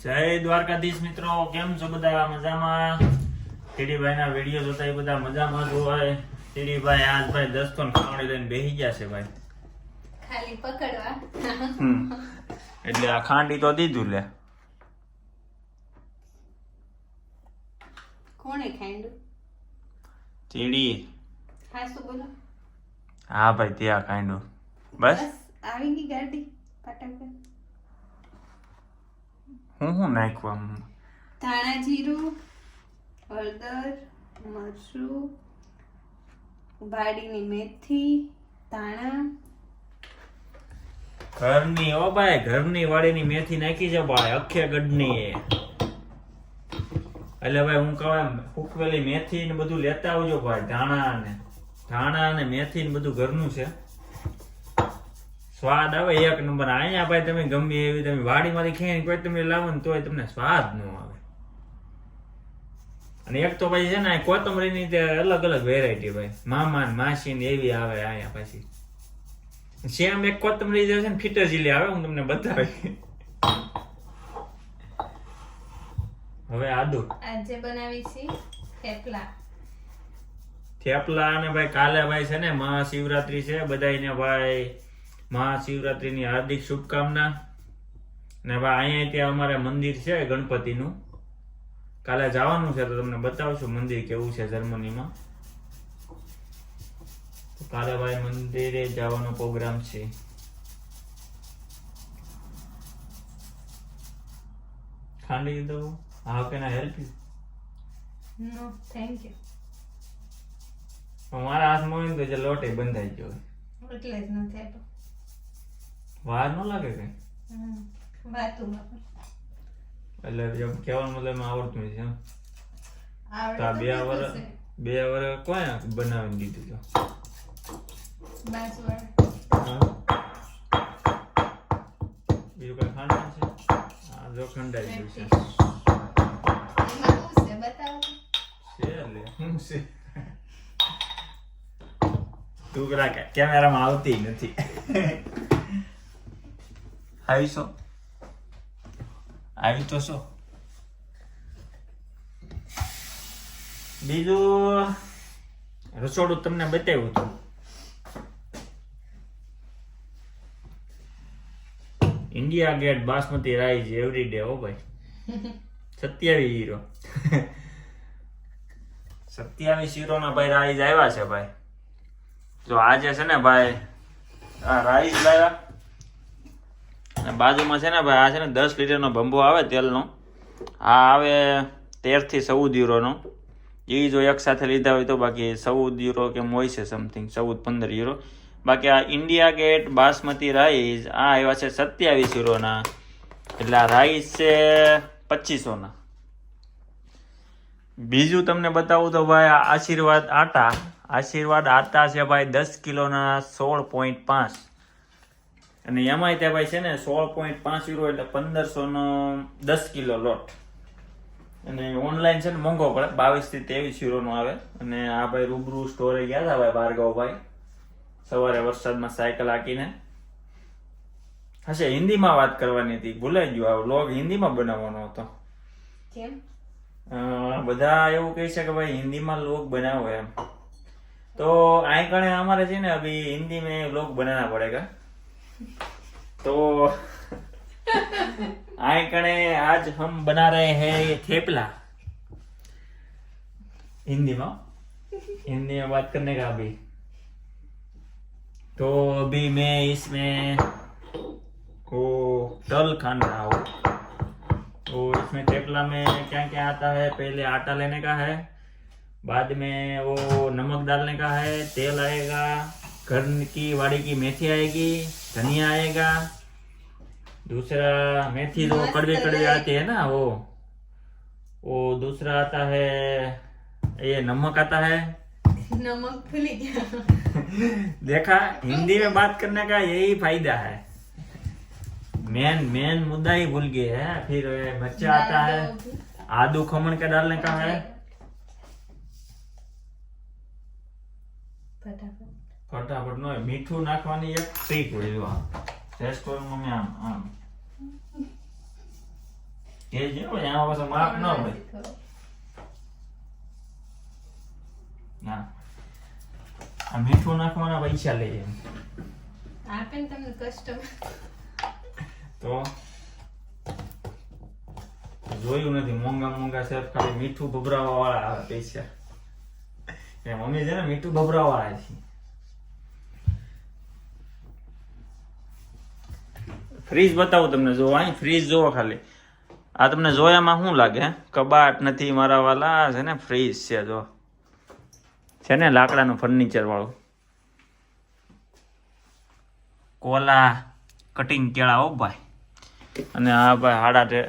જય દ્વારકાધીશ મિત્રો, કેમ છો બધા? મજામાં? ટીડીભાઈ ના વિડીયો જોતા એ બધા મજામાં જ હોય. ટીડીભાઈ આજ ભાઈ દસ્તોન ખાવડી લઈને બેસી ગયા છે ભાઈ, ખાલી પકડવા. એટલે આ ખાંડી તો દીધું લે. કોણે ખાંડું? ટીડી. હા શું બોલો? હા ભાઈ ત્યાં ખાંડું. બસ આવી ગઈ ગાડી ફટાફટ. હું નાખવા? ધાણા જીરું, હળદર, મરચું, વાડીની મેથી, ધાણા. ઘરની ઓ ભાઈ, ઘરની વાડીની મેથી નાખી છે ભાઈ, અખે ગઢની. એટલે ભાઈ હું કહું એમ ફૂકવેલી મેથી ને બધું લેતા આવજો ભાઈ. ધાણા ને મેથી ને બધું ઘરનું છે. સ્વાદ આવે એક નંબર. અહીંયા ભાઈ તમે ગમે એવી તમે વાડીમાંથી ખેંચી કોઈ તમે લાવો ને તોય તમને સ્વાદ ન આવે. અને એક તો ભાઈ છે ને કોથમરીની તે અલગ અલગ વેરાયટી ભાઈ, મામા ને માસી ને એવી આવે અહીંયા. પછી શ્યામ એક કોથમરી જે છે ને ફીટરજીલી આવે, હું તમને બતાવી. હવે આદુ આજે બનાવી છે થેપલા. અને ભાઈ કાલે ભાઈ છે ને મહાશિવરાત્રી છે, બધાને ભાઈ મહાશિવરાત્રીની હાર્દિક શુભકામના. ને ભાઈ અહીંયા ત્યાં અમારે મંદિર છે ગણપતિનું, કાલે જવાનું છે તો તમને બતાવશું મંદિર કેવું છે જર્મનીમાં. કાલે ભાઈ મંદિરે જવાનો પ્રોગ્રામ છે. ખાંડી દો. How can I help you? No thank you. મારા હાથમાં હોય ને તો જે લોટ એ બંધાઈ ગયો. એટલે જ નથી આપ્યો. વાર ન લાગે કઈ? વાતુમાં એટલે જેમ કહેવાનો મતલબ આવડતું નથી એમ. તો આ બે વર કોઈ બનાવીને દીધું તો બાજુવાળા. બીજું કઈ ખાંડવાનું છે? આ જો ખંડાઈ ગયું છે. એમાં શું છે બતાવો. છે લે શું છે? તું પેલા કેમેરામાં આવતી નથી. આવી તો શું બીજું રસોડું તમને બતાવ્યું હતું. India Gate basmati rice every day. હો ભાઈ 27 હીરો. 27 હીરો ના ભાઈ રાઈસ આવ્યા છે ભાઈ. જો આજે છે ને ભાઈ આ રાઈસ લાવ્યા. બાજુમાં છે ને ભાઈ આ છે ને 10 લીટરનો બંબો આવે તેલનો. આ આવે 13 થી 14 યુરોનો. એ જો એક સાથે લીધા હોય તો બાકી 14 યુરો કેમ હોય છે સમથિંગ, 14-15 યુરો. બાકી આ ઇન્ડિયા ગેટ બાસમતી રાઈસ આ આવ્યા છે 27 યુરોના. એટલે આ રાઈસ છે 2500 ના. બીજું તમને બતાવું તો ભાઈ આ આશીર્વાદ આટા છે ભાઈ 10 કિલોના 16.5. અને એમાંય ત્યાં ભાઈ છે ને 16.5 યુરો એટલે 1500 નો 10 કિલો લોટ. અને ઓનલાઈન છે ને મોંઘો પડે, 22 થી 23 યુરો નો આવે. અને આ ભાઈ રૂબરૂ સ્ટોરે ગયા હતા ભાઈ ભાર્ગવભાઈ સવારે વરસાદમાં સાયકલ હાકીને. હશે હિન્દીમાં વાત કરવાની હતી, ભૂલાઈ ગયું. આ વ્લોગ હિન્દીમાં બનાવવાનો હતો. કેમ? બધા એવું કહે છે કે ભાઈ હિન્દીમાં લોગ બનાવો એમ. તો આ કણે અમારે છે ને અભી હિન્દી में लोग बनाना पड़ेगा. तो आए कणे आज हम बना रहे हैं थेपला. हिंदी में बात करने का अभी. तो अभी मैं इसमें वो तल खान रहा हूँ. तो इसमें थेपला में क्या क्या आता है? पहले आटा लेने का है, बाद में वो नमक डालने का है, तेल आएगा, घर की वाड़ी की मेथी आएगी, धनिया आएगा, दूसरा मेथी जो कड़वी कड़वी आती है ना वो दूसरा आता है ये नमक आता है. नमक भूल गया. देखा, हिंदी में बात करने का यही फायदा है. मेन मुद्दा ही भूल गए हैं. फिर मिर्चा आता है, आदू खमण के डालने का है. फटाफट नो मीठू नाखवानी एक ट्रीक હોય. જો રેસ્ટોરન્ટમાં મેં આમ કે જે હોય આમાં પાછું માપ ન હોય. હા આ મીઠું નાખવાના પૈસા લઈએ આપે ને તમને કસ્ટમર. તો જોયું નથી મોંઘા શેફ ખાલી મીઠું ભભરાવા વાળા આવે પૈસા. એ મમ્મી છે ને મીઠું ભભરાવા વાળા છે. ફ્રીજ બતાવું તમને, જો અહીં ફ્રીજ જોવો ખાલી. આ તમને જોયામાં શું લાગે? કબાટ નથી મારા વાલા, છે ને ફ્રીજ છે. જો છે ને લાકડાનું ફર્નિચર વાળું. કોલા કટિંગ કેળા હો ભાઈ. અને આ ભાઈ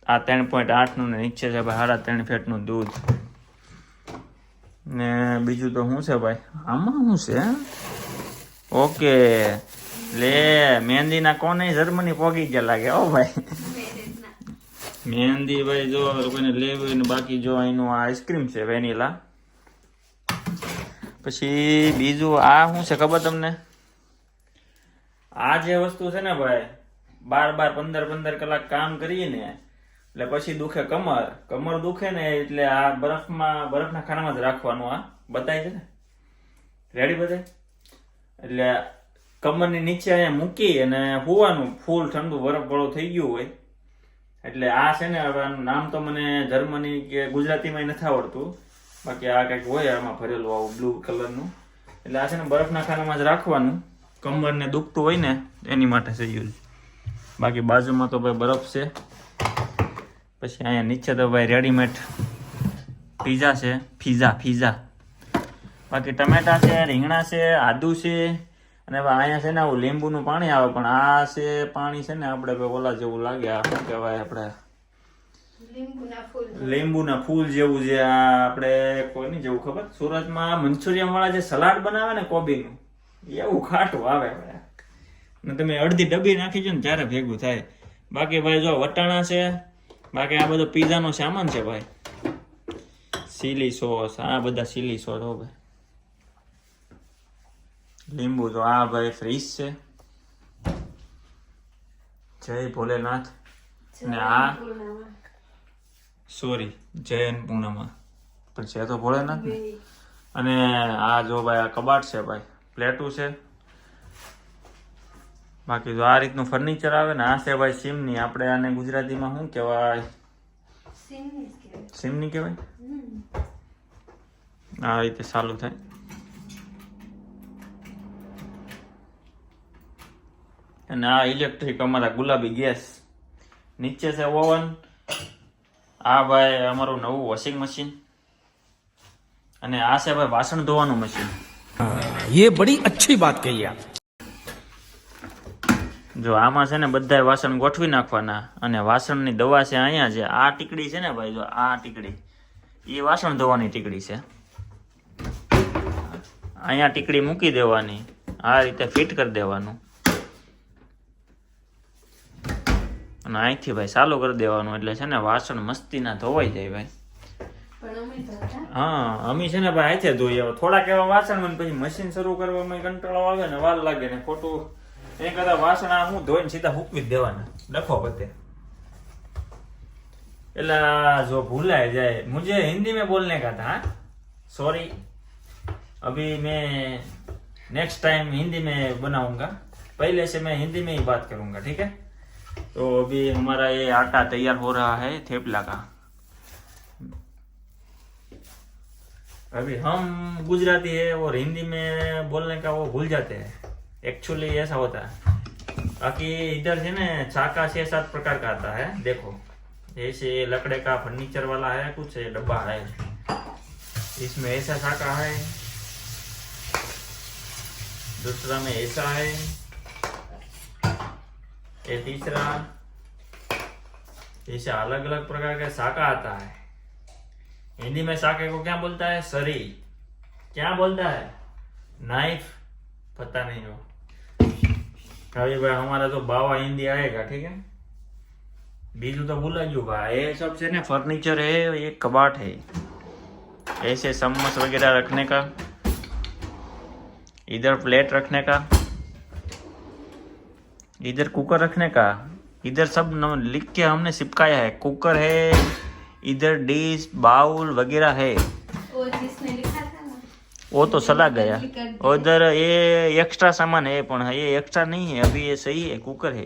આ 3.8 નું ને નીચે છે ભાઈ 3.5 ફેટનું દૂધ. ને બીજું તો શું છે ભાઈ આમાં? શું છે? ઓકે લે મહેંદીના કોને જર્મની પોગી ગયા લાગે હો ભાઈ. મહેંદી ભાઈ જો કોઈને લેવી ને બાકી જો અહીંનું આઈસ્ક્રીમ છે વેનીલા. પછી બીજું આ શું છે ખબર તમને? આ જે વસ્તુ છે ને ભાઈ 12-15 કલાક કામ કરીએ ને એટલે પછી દુખે કમર દુખે ને એટલે આ બરફના ખાનામાં જ રાખવાનું. આ બતાય છે ને રેડી બતાય એટલે કમરની નીચે અહીંયા મૂકી અને હોવાનું. ફૂલ ઠંડુ બરફ વાળો થઈ ગયું હોય એટલે આ છે ને હવે આનું નામ તો મને જર્મની કે ગુજરાતીમાં નથી આવડતું. બાકી આ કંઈક હોય આમાં ભરેલું આવું બ્લુ કલરનું. એટલે આ છે ને બરફના ખાનામાં જ રાખવાનું. કમરને દુખતું હોય ને એની માટે છે યુઝ. બાકી બાજુમાં તો ભાઈ બરફ છે. પછી અહીંયા નીચે તો ભાઈ રેડીમેડ પીઝા છે. ફીઝા બાકી ટમેટા છે, રીંગણા છે, આદુ છે. અને અહીંયા છે ને આવું લીંબુનું પાણી આવે પણ આ છે પાણી છે ને આપણે ઓલા જેવું લાગે. આ શું કહેવાય આપણે લીંબુના ફૂલ જેવું છે. આ આપણે કોઈની જેવું ખબર સુરતમાં મંચુરિયન વાળા જે સલાડ બનાવે ને કોબીનું એવું ખાટું આવે ને તમે અડધી ડબ્બી નાખી છો ને ત્યારે ભેગું થાય. બાકી ભાઈ જો વટાણા છે. બાકી આ બધો પીઝાનો સામાન છે ભાઈ. ચીલી સોસ, આ બધા ચીલી સોસ હો ભાઈ. લીંબુ તો આ ભાઈ ફ્રીજ છે. જય ભોલેનાથ. અને આ સોરી જય અન્નપૂર્ણામાં પણ છે તો ભોલેનાથ ને. અને આ જો ભાઈ આ કબાટ છે ભાઈ, પ્લેટું છે. બાકી જો આ રીતનું ફર્નિચર આવે ને. આ છે ભાઈ સિમની. આપણે આને ગુજરાતીમાં શું કહેવાય? સિમની કહેવાય. આ રીતે ચાલુ થાય. અને આ ઇલેક્ટ્રિક અમારા ગુલાબી ગેસ. નીચે છે ઓવન. આ ભાઈ અમારું નવું વોશિંગ મશીન. અને આ છે ભાઈ વાસણ ધોવાનું મશીન. ये बड़ी अच्छी बात कही आप. જો આમાં છે ને બધા વાસણ ગોઠવી નાખવાના. અને વાસણની દવા છે અહીંયા છે. આ ટીકડી છે ને ભાઈ, જો આ ટીકડી એ વાસણ ધોવાની ટીકડી છે. અહીંયા ટીકડી મૂકી દેવાની. આ રીતે ફિટ કરી દેવાનું અને અહીંથી ભાઈ ચાલુ કરી દેવાનું. એટલે છે ને વાસણ મસ્તીના ધોવાઈ જાય ભાઈ. હા અમે છે ને ભાઈ હાથે ધોઈએ. થોડાક એવા વાસણ હોય પછી મશીન શરૂ કરવામાં કંટાળો આવે ને વાર લાગે ને ખોટું. એ કદાચ વાસણ હું ધોઈને સીધા હૂકવી જ દેવાના ડખો બધે. એટલે જો ભૂલાય જાય. मुझे हिंदी में बोलने का था. सॉरी अभी मैं नेक्स्ट टाइम हिंदी में बनाऊंगा. पहले से मैं हिंदी में ही बात करूंगा. ठीक है. तो अभी हमारा ये आटा तैयार हो रहा है थेपला का. अभी हम गुजराती है और हिंदी में बोलने का वो भूल जाते हैं. एक्चुअली ऐसा होता है. बाकी इधर है ना छाका 6-7 प्रकार का आता है. देखो ऐसे लकड़े का फर्नीचर वाला है. कुछ डब्बा है इसमें ऐसा छाका है. दूसरा में ऐसा है. ये तीसरा. ऐसे अलग अलग प्रकार का शाका आता है. हिंदी में शाके को क्या बोलता है? सरी. क्या बोलता है? नाइफ. पता नहीं हो. अभी भाई हमारा तो बावा हिंदी आएगा. ठीक है. बीजू तो भूला जुगा. ये सब से ना फर्नीचर है. ये कबाट है. ऐसे चम्मच वगैरह रखने का. इधर प्लेट रखने का. इधर कुकर रखने का. इधर सब लिख के हमने चिपकाया है। कुकर है, इधर डिश बाउल वगैरह है। वो जिसने लिखा था ना, वो तो सला गया। बदली कर दिया। उधर ये एक्स्ट्रा सामान है, पर ये एक्स्ट्रा नहीं है, अभी ये सही है। कुकर है,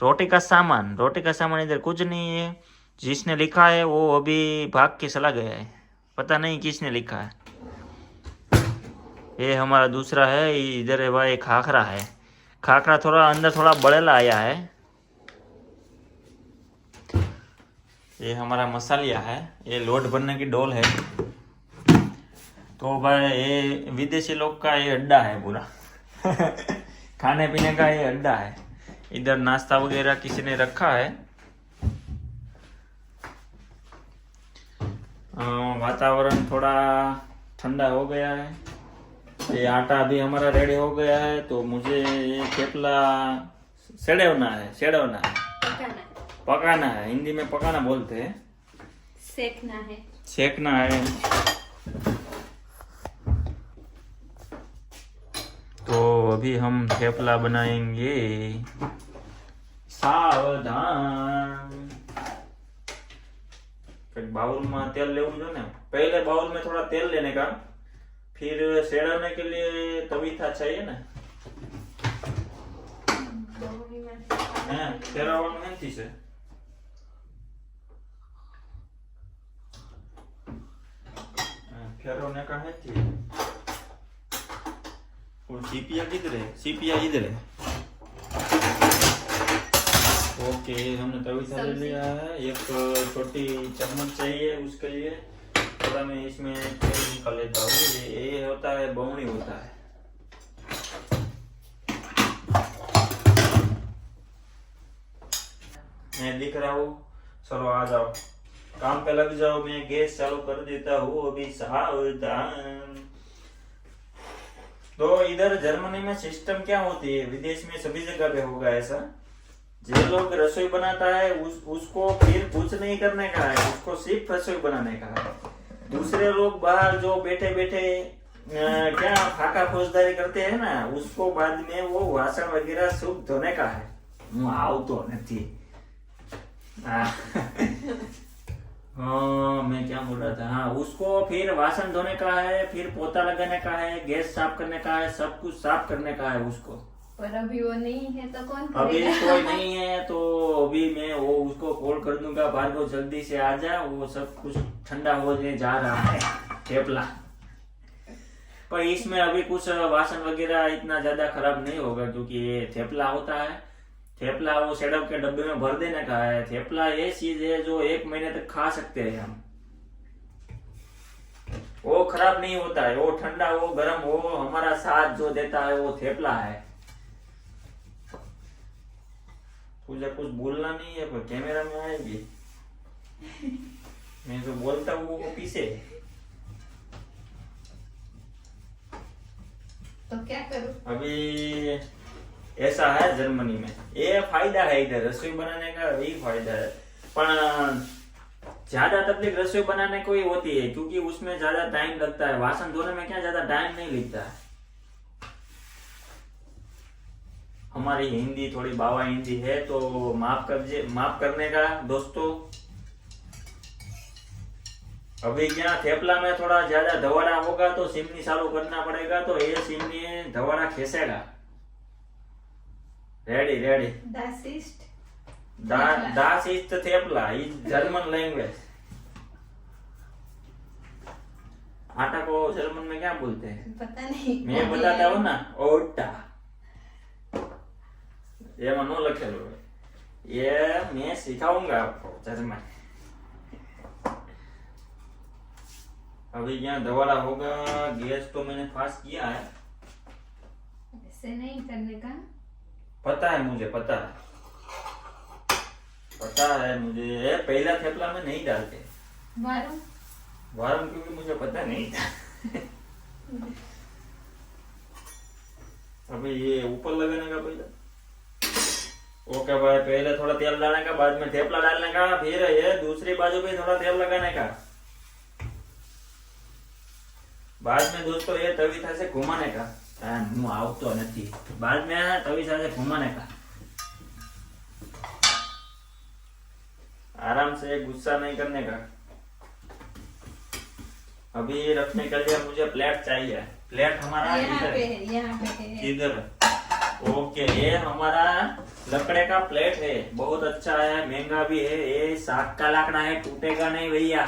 रोटी का सामान इधर कुछ नहीं है। जिसने लिखा है वो अभी भाग के चला गया है, पता नहीं किसने लिखा है। ये हमारा दूसरा है। इधर है भाई खाखरा है। खाखरा थोड़ा अंदर थोड़ा बड़ेला आया है। ये हमारा मसालिया है। ये लोट बनने की डोल है। तो भाई ये विदेशी लोग का ये अड्डा है पूरा खाने पीने का ये अड्डा है। इधर नाश्ता वगैरह किसी ने रखा है। वातावरण थोड़ा ठंडा हो गया है। ये आटा भी हमारा रेडी हो गया है। तो मुझे ये थेपला सेड़वना है पकाना है। हिंदी में पकाना बोलते हैं, सेकना है। तो अभी हम थेपला बनाएंगे। सावधान। बाउल में तेल लेવું जो ना, पहले बाउल में थोड़ा तेल लेने का, फिर सेड़ने के लिए तवीथा चाहिए ना। फेरवવાનું નથી છે। फेरवने का है थी। और सीपिया किधर है? सीपिया इधर है। ओके, हमने तवीथा ले लिया है। एक छोटी चम्मच चाहिए उसके लिए। थोड़ा मैं इसमें तेल निकाल लेता हूँ। ये होता है बौनी होता है। मैं दिख रहा हूँ, चलो आ जाओ, काम पे लग जाओ। मैं गैस चालू कर देता हूँ अभी। सावधान। तो इधर जर्मनी में सिस्टम क्या होती है, विदेश में सभी जगह पे होगा ऐसा। जो लोग रसोई बनाता है उसको फिर कुछ नहीं करने का है, उसको सिर्फ रसोई बनाने का है। दूसरे लोग बाहर जो बैठे बैठे क्या फाका फौजदारी करते हैं ना, उसको बाद में वो वासन वगैरह सब धोने का है। હું આવતો નથી। हाँ, मैं क्या बोल रहा था। हाँ, उसको फिर वासन धोने का है, फिर पोता लगाने का है, गैस साफ करने का है, सब कुछ साफ करने का है उसको। पर अभी वो नहीं है तो कौन अभी करेगा? कोई नहीं है तो अभी मैं वो उसको कॉल कर दूंगा, भार्गव जल्दी से आ जा। वो सब कुछ ठंडा होने जा रहा है थेपला। पर इसमें अभी कुछ वासन वगैरह इतना ज्यादा खराब नहीं होगा, क्योंकि ये थेपला होता है। थेपला वो सेडप के डब्बे में भर देने का है। थेपला ये चीज है जो 1 महीने तक खा सकते हैं हम। वो खराब नहीं होता है, वो ठंडा हो गर्म हो, हमारा साथ जो देता है वो थेपला है। तुझे कुछ बोलना नहीं है, पर कैमरा में आएगी। मैं जो बोलता हूँ वो पीछे। तो क्या करूं? अभी ऐसा है जर्मनी में, ये फायदा है। इधर रसोई बनाने का यही फायदा है। पर ज्यादा तकलीफ रसोई बनाने को ही होती है, क्योंकि उसमें ज्यादा टाइम लगता है। वासन धोने में क्या ज्यादा टाइम नहीं लगता है। हमारी हिंदी थोड़ी बावा हिंदी है तो माफ करने का दोस्तों। अभी क्या थेपला में थोड़ा ज्यादा धवाड़ा होगा तो सिमनी चालू करना पड़ेगा, तो ये सिमनी धवाड़ा खेसेगा। Ready ready. Das ist thepla is German language. आटा को जर्मन में क्या बोलते हैं पता नहीं, मैं बताता हूँ ना। ओटा ये मनो लखेलो है, ये मैं सिखाऊंगा आपको जर्मन। अभी यहाँ दवाड़ा होगा। गैस तो मैंने फास्ट किया है। ऐसे नहीं करने का। पता है मुझे, पता है मुझे। पहला थेपला में नहीं डालते वारम, क्योंकि मुझे पता नहीं था। अभी ये ऊपर लगाने का पहले। ओके भाई, पहले थोड़ा तेल डालने का, बाद में थेपला डालने का, फिर ये दूसरी बाजू पे थोड़ा तेल लगाने का, बाद में दोस्तों ये तवीथा से घुमाने का। હું આવતો નથી, बाद में तवीथा से घुमाने का। आराम से, गुस्सा नहीं करने का। अभी रखने के लिए मुझे प्लेट चाहिए। प्लेट हमारा यहाँ इधर पे है। है, यहाँ पे है। इधर। ओके, ये हमारा लकड़े का प्लेट है, बहुत अच्छा है, महंगा भी है। ये 7 का लाकड़ा है, टूटेगा नहीं भैया,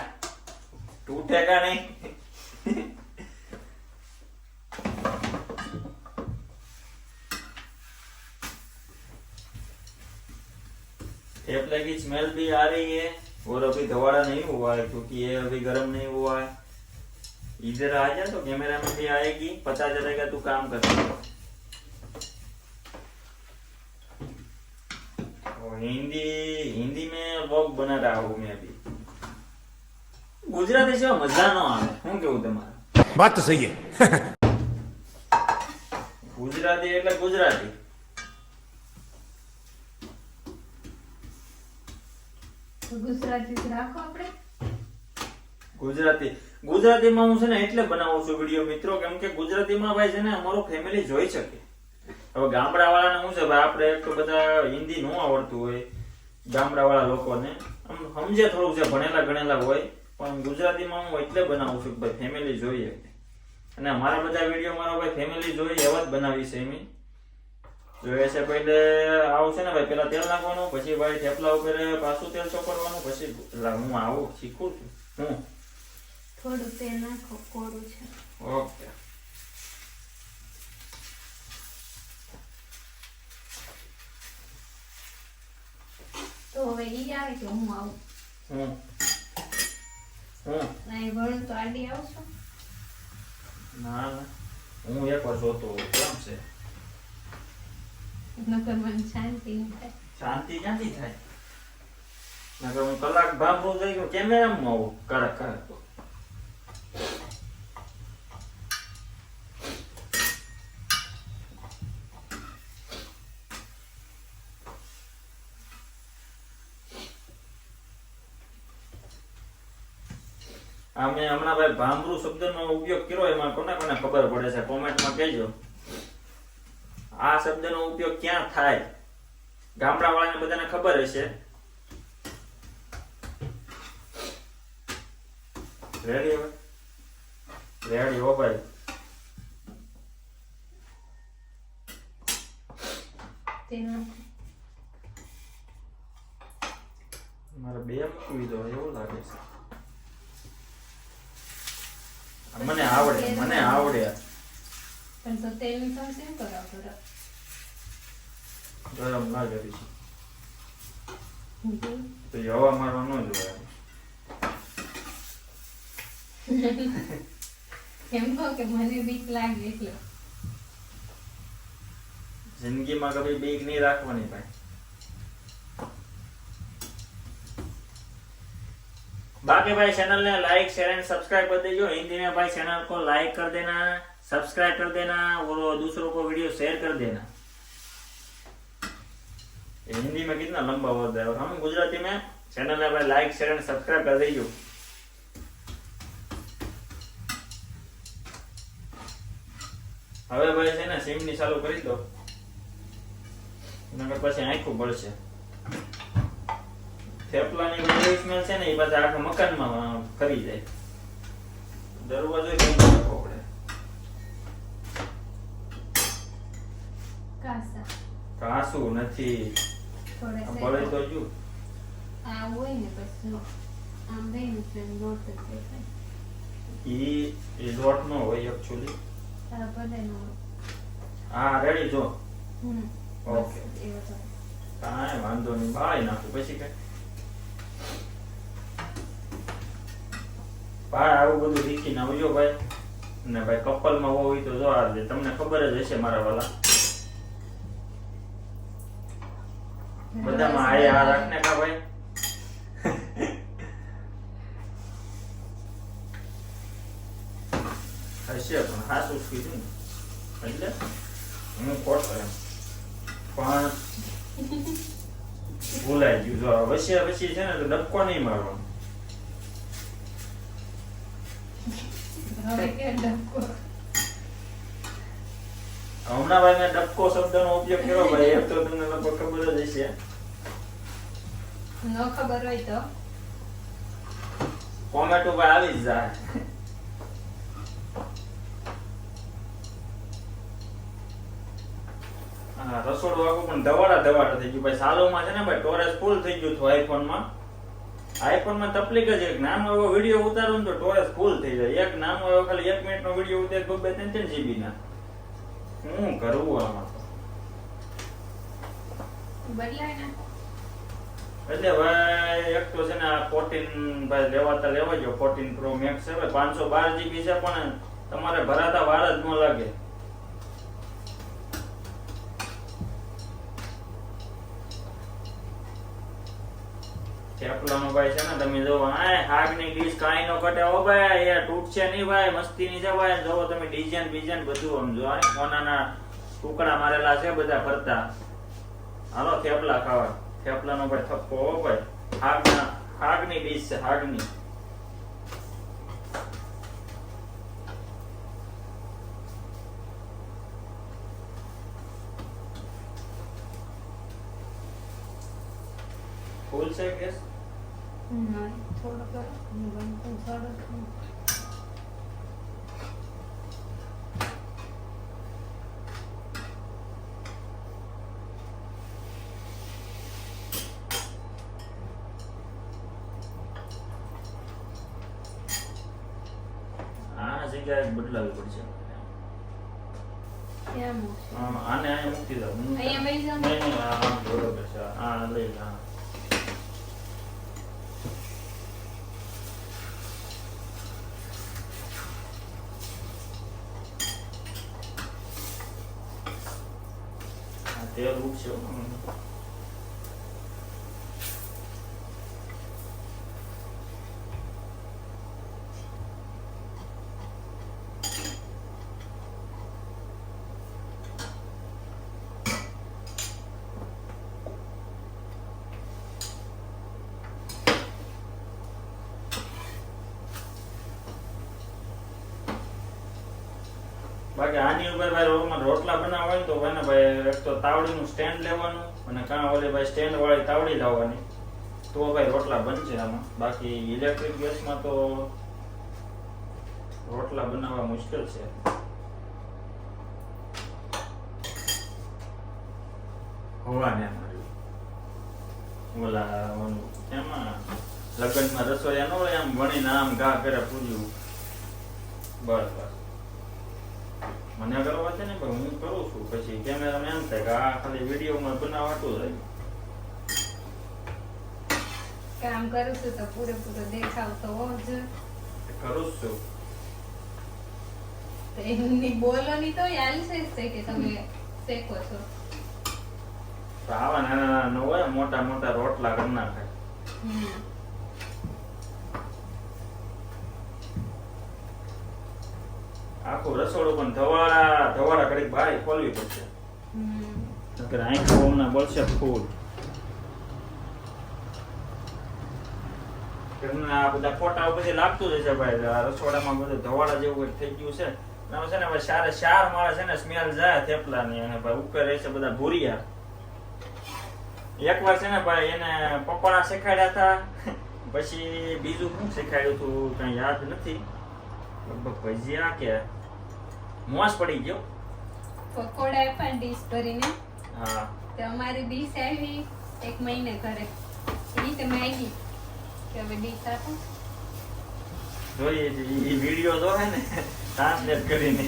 टूटेगा नहीं। थेपले की स्मेल भी आ रही है और अभी धवाड़ा नहीं हुआ है क्योंकि ये अभी गर्म नहीं हुआ है। इधर आ जा तो कैमरा में भी आएगी, पता चलेगा तू काम करती है। और हिंदी में व्लॉग बना रहा हूँ मैं अभी। गुजराती से मजा न आवे, શું કેવું તમારે? बात तो सही है। ગુજરાતી એટલે ગુજરાતી। તો ગુજરાતી જ રાખો આપણે। ગુજરાતીમાં હું છે ને એટલે બનાવું છું વિડીયો મિત્રો, કેમ કે ગુજરાતીમાં ભાઈ છે ને અમારો ફેમિલી જોઈ શકે। હવે ગામડાવાળાને શું છે ભાઈ, આપણે એક તો બધા હિન્દી ન આવડતું હોય, ગામડાવાળા લોકોને આમ સમજે થોડુંક છે, ભણેલા ગણેલા હોય, પણ ગુજરાતીમાં હું એટલે બનાવું છું કે ભાઈ ફેમિલી જોઈએ। અને અમારા બધા વિડીયો મારો ભાઈ ફેમિલી જોઈએ એવા જ બનાવી છે એમ। જોઈએ છે પહેલે આવું છે ને ભાઈ, પેલા તેલ નાખવાનું, પછી ભાઈ થેપલા ઉપર પાછું તેલ ચોપડવાનું, પછી હું આવું શીખું છું હું। થોડું તેલ નાખો, કોરું છે। ઓકે, તો હવે ઈ આવે કે હું આવું? હું નહીં ભણું તો આડી આવશો? ના ના, હું એકવાર જોતો હોઉં કેમ છે। નકર મને શાંતિ નહીં થાય। શાંતિ ક્યાંથી થાય? નકર હું કલાક ભાભરું થઈ ગયું કેમેરામાં આવું કડક કડક તો। આ મેં હમણાં ભાઈ ભાંભરું શબ્દનો ઉપયોગ કર્યો, એમાં કોને કોને ખબર પડે છે કોમેન્ટમાં કહેજો। આ શબ્દનો ઉપયોગ ક્યાં થાય? ગામડાવાળાને બધાને ખબર હશે। રેડી? હવે રેડી હો ભાઈ। તે નાખો। મારે બે મૂકવી દો એવું લાગે છે। મને આવડે, મને આવડે। પણ તો તેલ તો શેમ કરો કરો? ગરમ ના કરી હમ। તો એ હવા મારવા ન જોવાય। એમ કહો કે મને બીક લાગે એટલે। જિંદગીમાં કભી બીક નહીં રાખવાની ભાઈ। बाकी भाई चैनल ने लाइक शेयर एंड सब्सक्राइब कर दीजिए। हिंदी में भाई चैनल को लाइक कर देना, सब्सक्राइब कर देना और दूसरों को वीडियो शेयर कर देना। ये हिंदी में कितना लंबा वर्ड है और हम गुजराती में चैनल ने भाई लाइक शेयर एंड सब्सक्राइब कर दीजिए। હવે ભાઈ છે ને સિમની ચાલુ કરી દો, નકર પછી આંખું બળશે। થેપલાની બધી સ્મેલ છે ને એ પાછા આખા મકાનમાં ફરી જાય। દરવાજો બંધ રાખવો પડે। કાસા કાસું નથી, થોડે બળે તો જો આ હોય ને પછી આમ દઈને લોટ જ દેખાય। એ લોટ નો હોય એકચ્યુઅલી। તારા ભલે નો। હા રેડી જો। હમ ઓકે, એવો તો કાંઈ વાંધો નહીં, બાળી નાખું પછી કઈ। ભાઈ આવું બધું શીખીને આવજો ભાઈ। ને ભાઈ કપલમાં હોય તો જો આ તમને ખબર જ હશે મારા વાલા, બધામાં આ રાખને કા ભાઈ। હશે પણ હાસું જ કીધું ને, એટલે હું ખોટો એમ પણ ભૂલાઈ ગયું। જો વચ્ચે પછી છે ને તો ડબકો નહીં મારવાનો। હવે કે ડબકો હમણાં ભાઈ મેં ડબકો શબ્દનો ઉપયોગ કર્યો ભાઈ, એમ તો તમને લગભગ ખબર જ હશે। ન ખબર હોય તો કોમેન્ટ ઉપર આવી જ જાય. હા, રસોડું આખું પણ ધવાડા થઈ ગયું ભાઈ. સાલોમાં છે ને ભાઈ સ્ટોરેજ ફૂલ થઈ ગયું હતું આઈફોનમાં તકલીફ જ એક નાનો એવો વિડીયો ઉતારું ને તો સ્ટોરેજ ફૂલ થઈ જાય. એક નાનો એવો ખાલી 1 મિનિટનો વિડીયો ઉતાર 2-3 GB ના. હું કરવું આમાં તો? બદલાય ને એટલે ભાઈ એક તો છે ને આ 14 ભાઈ લેવા જો 14 Pro Max છે ભાઈ 512 GB છે પણ તમારે ભરાતા વાર જ ન લાગે. થેપલાનો ભાઈ છે ને તમે જો હાગની ડીશ કાઈ નો કટે હો ભાઈ, એ તૂટશે નહીં ભાઈ, મસ્તીની છે ભાઈ. જો તમે ડિઝાઇન બધું આમ જો કોનાના ટુકડા મારેલા છે બધા ફરતા. હાલો થેપલા ખાવા. થેપલાનો ભાઈ થપ્પો હો ભાઈ. હાગની ડીશ છે હાગની. ફૂલ છે ગેસ? થોડો કરો આ જગ્યાએ બદલાવી પડશે. આને અહીંયા મૂકી દો. અહીંયા બેસી જાઓ. નહીં, હા બરોબર છે. હા લઈ લે. હા તેલ ઉગશે. બાકી આની ઉપર ભાઈ રોટલા બનાવવા હોય તો ભાઈ ને ભાઈ એક તો તાવડીનું સ્ટેન્ડ લેવાનું અને કાં ઓલી ભાઈ સ્ટેન્ડ વાળી તાવડી લાવવાની તો ભાઈ રોટલા બનશે આમાં. બાકી ઇલેક્ટ્રિક ગેસમાં તો રોટલા બનાવવા મુશ્કેલ છે. હોવાને ઓલા એમાં લગ્નમાં રસોઈયા ન હોય આમ વણીને આમ ઘા કરે પૂજ્યું. બસ મને કરવા છે ને ભાઈ હું કરું છું. પછી કેમેરામાં એમ થાય કે આ ખાલી વિડીયોમાં બનાવાતું જાય. કામ કરું છું તો પૂરેપૂરો દેખાવ તો હોવો જ કરું જ છું. તો એમની બોલો ની તો હાલશે જ તે કે તમે શેકો છો. તો આવા નાના ન હોય મોટા રોટલા કરી નાખાય. આખું રસોડું પણ ધવાડા કરી બહાર ખોલવી પડશે. નકર આંખો હમણાં બળશે ફૂલ. આ બધા ફોટા પછી લાગતું જ હશે ભાઈ. રસોડામાં બધું ધવાડા જેવું થઈ ગયું છે. છે ને ભાઈ ચાર માળે છે ને સ્મેલ જાય થેપલાની. અને ભાઈ ઉપર રહેશે બધા ભૂરિયા. એકવાર છે ને ભાઈ એને પકોડા શીખાડ્યા હતા. પછી બીજું શું શીખાડ્યું હતું કઈ યાદ નથી. લગભગ ભજીયા કે મોસ પડી ગયો. પકોડા પણ ડીશ ભરીને. હા તો અમારી ડીશ આવી 1 મહિને ઘરે. ઈ તે માંગી કે હવે ડીશ આપો. જોઈએ એ વિડિયો જો હે ને ટ્રાન્સલેટ કરીને.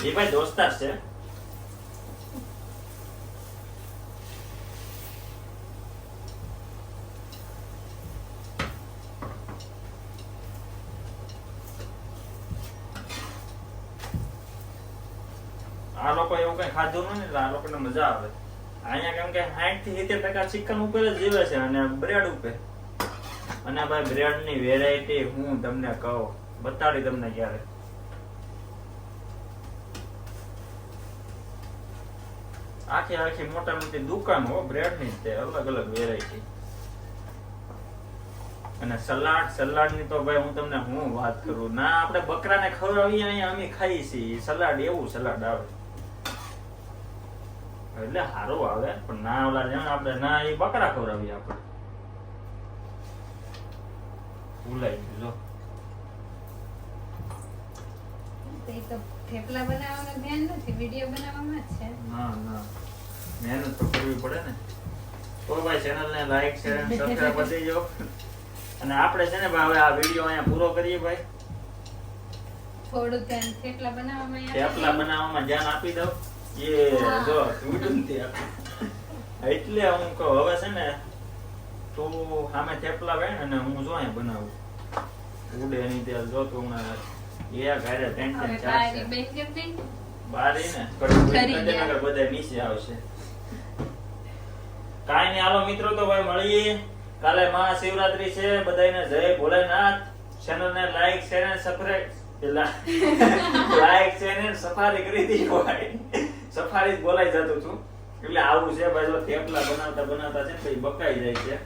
એ ભાઈ દોસ્તાર છે. આ લોકો એવું કઈ ખાધું નહીં એટલે આ લોકોને મજા આવે. અહીંયા કેમ કે 60-70% ચિકન ઉપર જ જીવે છે અને બ્રેડ ઉપર. અને ભાઈ બ્રેડ ની વેરાયટી હું તમને કહું, બતાડી તમને ક્યારે. આખી મોટા મોટી દુકાન હો બ્રેડ ની, તે અલગ અલગ વેરાયટી. અને સલાડ ની તો ભાઈ હું તમને હું વાત કરું ના. આપણે બકરાને ખવડાવીએ અહીંયા અમે ખાઈએ છીએ સલાડ. એવું સલાડ આવે એટલે સારું આવે પણ ના ઓલા જેમ આપણે ના એ બકરા ખવડાવીએ આપણે ભૂલાઈ ગયું જો તો એ તો થેપલા બનાવવાનું ધ્યાન નથી, વિડીયો બનાવવામાં જ છે. ના ના મહેનત તો કરવી પડે ને. તો ભાઈ ચેનલ ને લાઈક શેર અને સબસ્ક્રાઇબ કરી દેજો. અને આપણે છે ને ભાઈ હવે આ વિડીયો અહીંયા પૂરો કરીએ ભાઈ. થોડું ધ્યાન થેપલા બનાવવામાં આપી થેપલા બનાવવામાં ધ્યાન આપી દઉં. એ જો તૂટ્યું નથી આપી. એટલે હું કહું હવે છે ને તું સામે થેપલા વેણ અને હું જો અહીંયા બનાવું. ઉડે નહીં તે જો તું એ ઘરે ટેન્શન હવે ચાલશે. બારી બેન કેમ નહીં? બારી ને કડી કરી બંધ ગયા. નગર બધા નીચે આવશે. કાંઈ નહીં હાલો મિત્રો તો ભાઈ મળીએ. કાલે મહાશિવરાત્રી છે. બધાને જય ભોલેનાથ. ચેનલ ને લાઈક શેર અને સબસ્ક્રાઇબ લાઈક શેર અને સફારી કરી દીધો ભાઈ. સફારી જ બોલાઈ જતું છું. એટલે આવું છે ભાઈ જો થેપલા બનાવતા બનાવતા છે ને પછી બકાઈ જાય છે.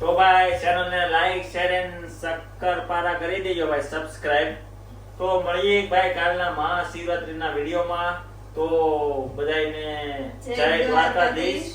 તો ભાઈ ચેનલ ને લાઈક શેર અને શક્કરપારા કરી દેજો ભાઈ સબસ્ક્રાઇબ. તો મળીએ ભાઈ કાલના મહાશિવરાત્રીના વિડીયોમાં. તો બધાને જય દ્વારકાધીશ.